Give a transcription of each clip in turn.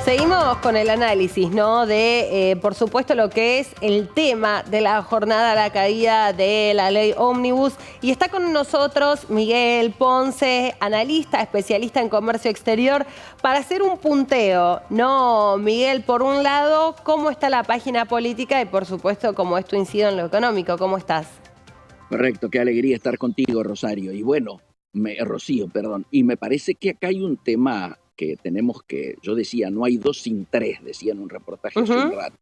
Seguimos con el análisis, ¿no? De, por supuesto, lo que es el tema de la jornada, la caída de la ley Ómnibus. Y está con nosotros Miguel Ponce, analista, especialista en comercio exterior, para hacer un punteo, ¿no? Miguel, por un lado, ¿cómo está la página política? Y, por supuesto, cómo esto incide en lo económico. ¿Cómo estás? Correcto, qué alegría estar contigo, Rosario. Y bueno, Rocío, perdón. Y me parece que acá hay un tema que tenemos que, yo decía, no hay dos sin tres, decía en un reportaje hace un rato.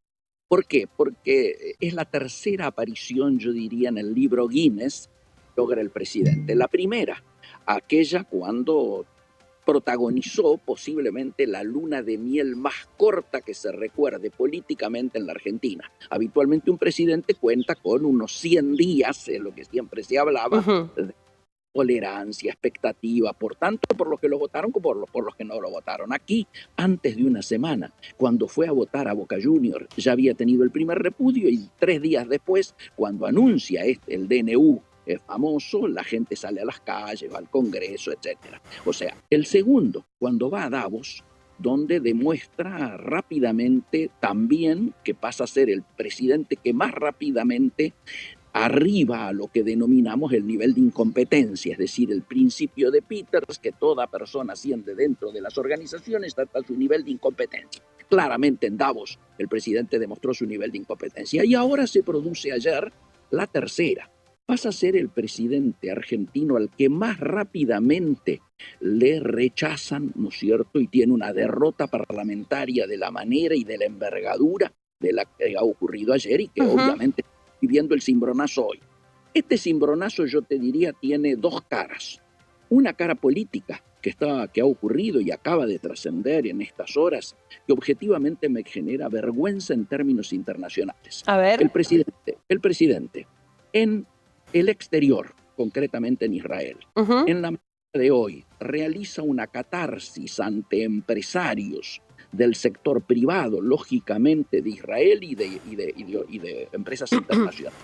¿Por qué? Porque es la tercera aparición, yo diría, en el libro Guinness que logra el presidente. La primera, aquella cuando protagonizó posiblemente la luna de miel más corta que se recuerde políticamente en la Argentina. Habitualmente un presidente cuenta con unos 100 días, lo que siempre se hablaba, de tolerancia, expectativa, por tanto por los que lo votaron como por los que no lo votaron. Aquí, antes de una semana, cuando fue a votar a Boca Juniors, ya había tenido el primer repudio y 3 días después, cuando anuncia el DNU famoso, la gente sale a las calles, va al Congreso, etc. O sea, el segundo, cuando va a Davos, donde demuestra rápidamente también que pasa a ser el presidente que más rápidamente arriba a lo que denominamos el nivel de incompetencia, es decir, el principio de Peters, que toda persona asciende dentro de las organizaciones hasta su nivel de incompetencia. Claramente en Davos el presidente demostró su nivel de incompetencia y ahora se produce ayer la tercera. Pasa a ser el presidente argentino al que más rápidamente le rechazan, ¿no es cierto? Y tiene una derrota parlamentaria de la manera y de la envergadura de la que ha ocurrido ayer y que obviamente viviendo el cimbronazo hoy. Este cimbronazo, yo te diría, tiene dos caras. Una cara política que ha ocurrido y acaba de trascender en estas horas, que objetivamente me genera vergüenza en términos internacionales. A ver. El presidente en el exterior, concretamente en Israel, en la mañana de hoy, realiza una catarsis ante empresarios del sector privado, lógicamente de Israel y de empresas internacionales,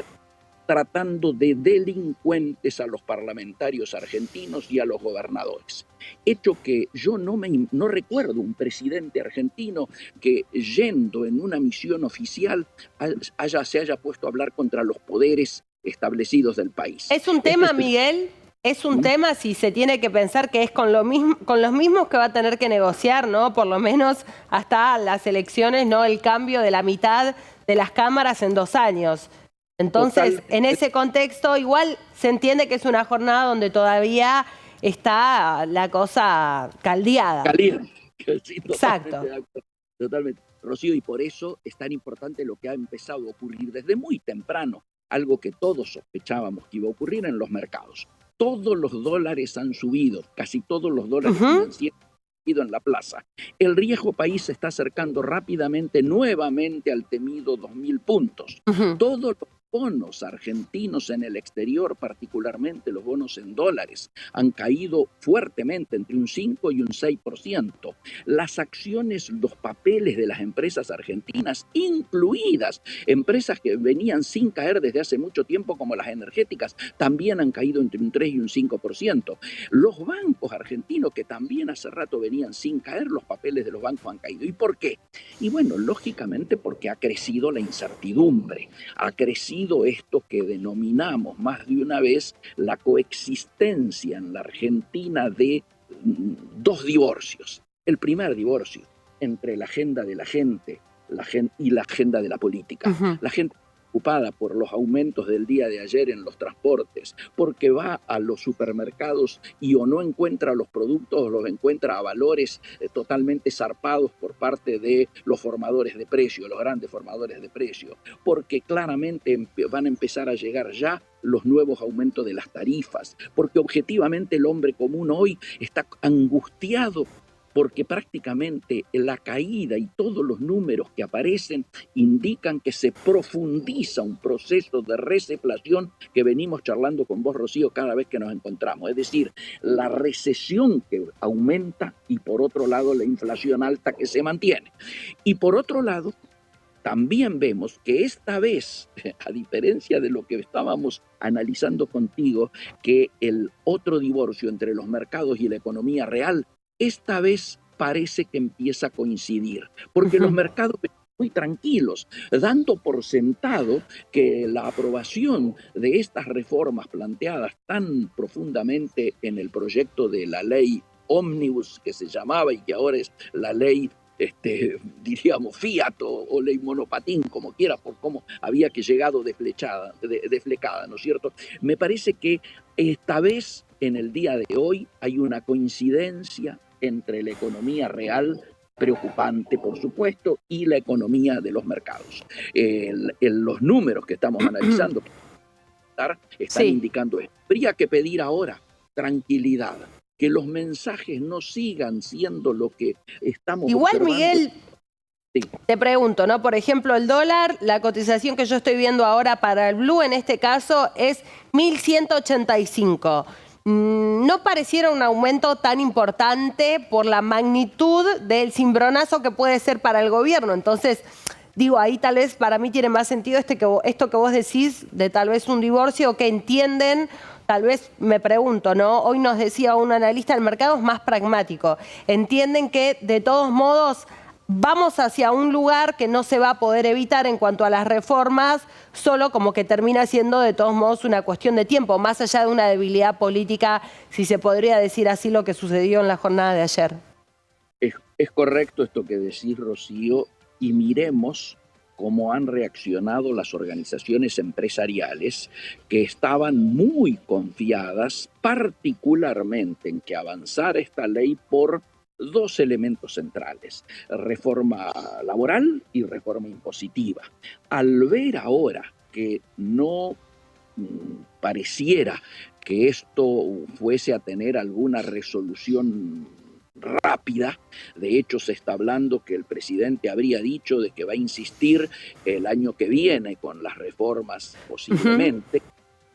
tratando de delincuentes a los parlamentarios argentinos y a los gobernadores. Hecho que yo no recuerdo un presidente argentino que yendo en una misión oficial se haya puesto a hablar contra los poderes establecidos del país. ¿Es un tema, Miguel? Es un tema si se tiene que pensar que es con los mismos que va a tener que negociar, ¿no? Por lo menos hasta las elecciones, ¿no? El cambio de la mitad de las cámaras en 2 años. Entonces, en ese contexto, igual se entiende que es una jornada donde todavía está la cosa caldeada. Caliente. Sí, Exacto. Totalmente. Rocío, y por eso es tan importante lo que ha empezado a ocurrir desde muy temprano, algo que todos sospechábamos que iba a ocurrir en los mercados. Todos los dólares han subido, casi todos los dólares financieros han subido en la plaza. El riesgo país se está acercando rápidamente nuevamente al temido 2.000 puntos. Todos los bonos argentinos en el exterior, particularmente los bonos en dólares, han caído fuertemente entre un 5 y un 6%. Las acciones, los papeles de las empresas argentinas, incluidas empresas que venían sin caer desde hace mucho tiempo como las energéticas, también han caído entre un 3 y un 5%. Los bancos argentinos que también hace rato venían sin caer, los papeles de los bancos han caído. ¿Y por qué? Y bueno, lógicamente porque ha crecido la incertidumbre, ha crecido esto que denominamos más de una vez la coexistencia en la Argentina de 2 divorcios. El primer divorcio entre la agenda de la gente y la agenda de la política. La gente preocupada por los aumentos del día de ayer en los transportes, porque va a los supermercados y o no encuentra los productos o los encuentra a valores totalmente zarpados por parte de los formadores de precio, los grandes formadores de precio, porque claramente van a empezar a llegar ya los nuevos aumentos de las tarifas, porque objetivamente el hombre común hoy está angustiado porque prácticamente la caída y todos los números que aparecen indican que se profundiza un proceso de recesión que venimos charlando con vos, Rocío, cada vez que nos encontramos. Es decir, la recesión que aumenta y por otro lado la inflación alta que se mantiene. Y por otro lado, también vemos que esta vez, a diferencia de lo que estábamos analizando contigo, que el otro divorcio entre los mercados y la economía real, esta vez parece que empieza a coincidir, porque los mercados muy tranquilos, dando por sentado que la aprobación de estas reformas planteadas tan profundamente en el proyecto de la ley Ómnibus, que se llamaba y que ahora es la ley, diríamos, Fiat o ley monopatín, como quiera, por cómo había que llegado desflecada, ¿no es cierto? Me parece que esta vez, en el día de hoy, hay una coincidencia entre la economía real preocupante, por supuesto, y la economía de los mercados. Los números que estamos analizando están Sí. indicando esto. Habría que pedir ahora tranquilidad, que los mensajes no sigan siendo lo que estamos Igual, observando. Miguel, Sí. te pregunto, ¿no? Por ejemplo, el dólar, la cotización que yo estoy viendo ahora para el blue en este caso es 1.185. No pareciera un aumento tan importante por la magnitud del cimbronazo que puede ser para el gobierno. Entonces, digo, ahí tal vez para mí tiene más sentido esto que vos decís de tal vez un divorcio que entienden. Tal vez me pregunto, ¿no? Hoy nos decía un analista del mercado, es más pragmático. Entienden que de todos modos vamos hacia un lugar que no se va a poder evitar en cuanto a las reformas, solo como que termina siendo de todos modos una cuestión de tiempo, más allá de una debilidad política, si se podría decir así lo que sucedió en la jornada de ayer. Es correcto esto que decís, Rocío, y miremos cómo han reaccionado las organizaciones empresariales que estaban muy confiadas particularmente en que avanzara esta ley por dos elementos centrales: reforma laboral y reforma impositiva. Al ver ahora que no pareciera que esto fuese a tener alguna resolución rápida. De hecho, se está hablando que el presidente habría dicho de que va a insistir el año que viene con las reformas posiblemente.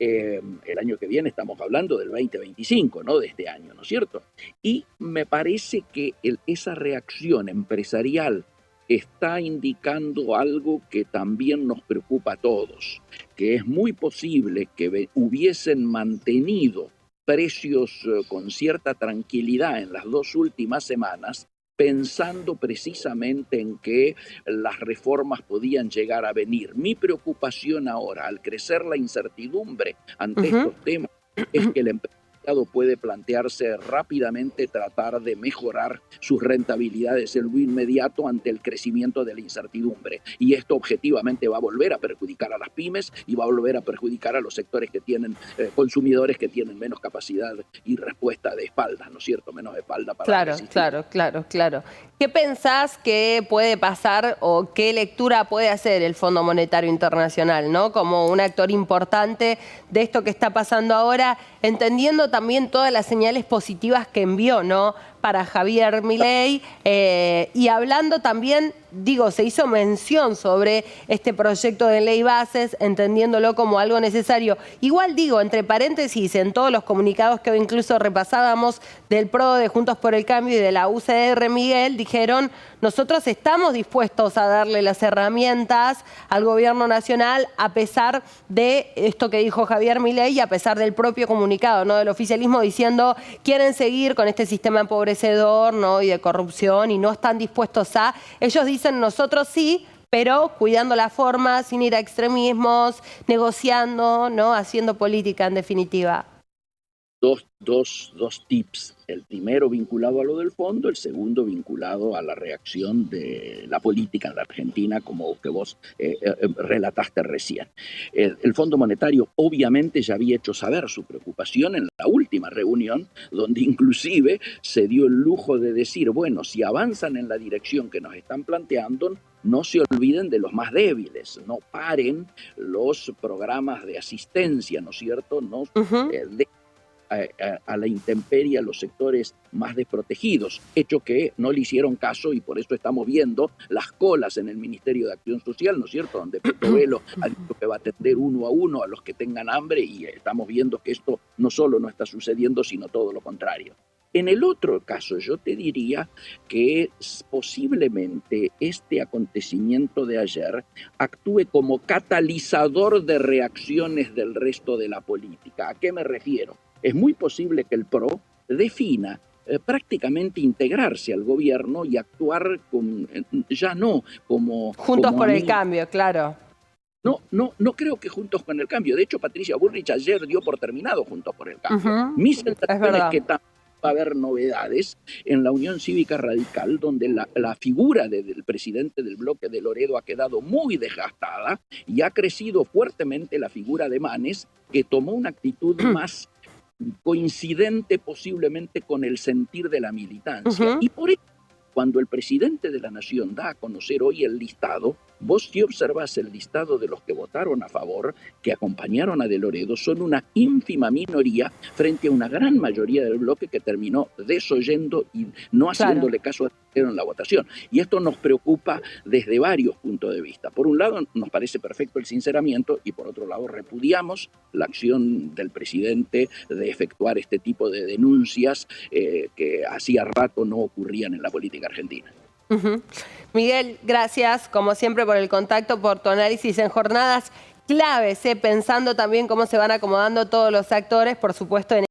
El año que viene estamos hablando del 2025, no de este año, ¿no es cierto? Y me parece que esa reacción empresarial está indicando algo que también nos preocupa a todos, que es muy posible que hubiesen mantenido precios con cierta tranquilidad en las dos últimas semanas, pensando precisamente en que las reformas podían llegar a venir. Mi preocupación ahora, al crecer la incertidumbre ante estos temas, es que el empresariado puede plantearse rápidamente tratar de mejorar sus rentabilidades en lo inmediato ante el crecimiento de la incertidumbre. Y esto objetivamente va a volver a perjudicar a las pymes y va a volver a perjudicar a los sectores que tienen consumidores que tienen menos capacidad y respuesta de espalda, ¿no es cierto? Menos espalda para resistir. Claro. ¿Qué pensás que puede pasar o qué lectura puede hacer el Fondo Monetario Internacional, ¿no? Como un actor importante de esto que está pasando ahora, entendiendo también todas las señales positivas que envió, ¿no? Para Javier Milei y hablando también, digo, se hizo mención sobre este proyecto de ley bases, entendiéndolo como algo necesario. Igual digo, entre paréntesis, en todos los comunicados que hoy incluso repasábamos del PRO, de Juntos por el Cambio y de la UCR, Miguel, dijeron, nosotros estamos dispuestos a darle las herramientas al gobierno nacional a pesar de esto que dijo Javier Milei y a pesar del propio comunicado, ¿no? Del oficialismo diciendo, quieren seguir con este sistema empobrecedor, ¿no? Y de corrupción y no están dispuestos a... Ellos dicen, nosotros sí, pero cuidando la forma, sin ir a extremismos, negociando, ¿no? Haciendo política en definitiva. Dos tips. El primero vinculado a lo del fondo, el segundo vinculado a la reacción de la política en la Argentina, como que vos relataste recién. El Fondo Monetario obviamente ya había hecho saber su preocupación en la última reunión, donde inclusive se dio el lujo de decir, bueno, si avanzan en la dirección que nos están planteando, no se olviden de los más débiles, no paren los programas de asistencia, ¿no es cierto? No a la intemperie a los sectores más desprotegidos, hecho que no le hicieron caso y por eso estamos viendo las colas en el Ministerio de Acción Social, ¿no es cierto?, donde Petovelo ha dicho que va a atender uno a uno a los que tengan hambre y estamos viendo que esto no solo no está sucediendo, sino todo lo contrario. En el otro caso, yo te diría que posiblemente este acontecimiento de ayer actúe como catalizador de reacciones del resto de la política. ¿A qué me refiero? Es muy posible que el PRO defina prácticamente integrarse al gobierno y actuar ya no Juntos como por el amigos. cambio, claro. No creo que Juntos con el Cambio. De hecho, Patricia Bullrich ayer dio por terminado Juntos por el Cambio. Mi Es sensación es verdad. que también va a haber novedades en la Unión Cívica Radical, donde la figura del presidente del bloque de Loredo ha quedado muy desgastada y ha crecido fuertemente la figura de Manes, que tomó una actitud más coincidente posiblemente con el sentir de la militancia. Y por eso, cuando el presidente de la Nación da a conocer hoy el listado, vos si observás el listado de los que votaron a favor, que acompañaron a De Loredo, son una ínfima minoría frente a una gran mayoría del bloque que terminó desoyendo y no haciéndole caso a en la votación. Y esto nos preocupa desde varios puntos de vista. Por un lado, nos parece perfecto el sinceramiento y por otro lado, repudiamos la acción del presidente de efectuar este tipo de denuncias que hacía rato no ocurrían en la política argentina. Miguel, gracias como siempre por el contacto, por tu análisis en jornadas claves, pensando también cómo se van acomodando todos los actores, por supuesto, en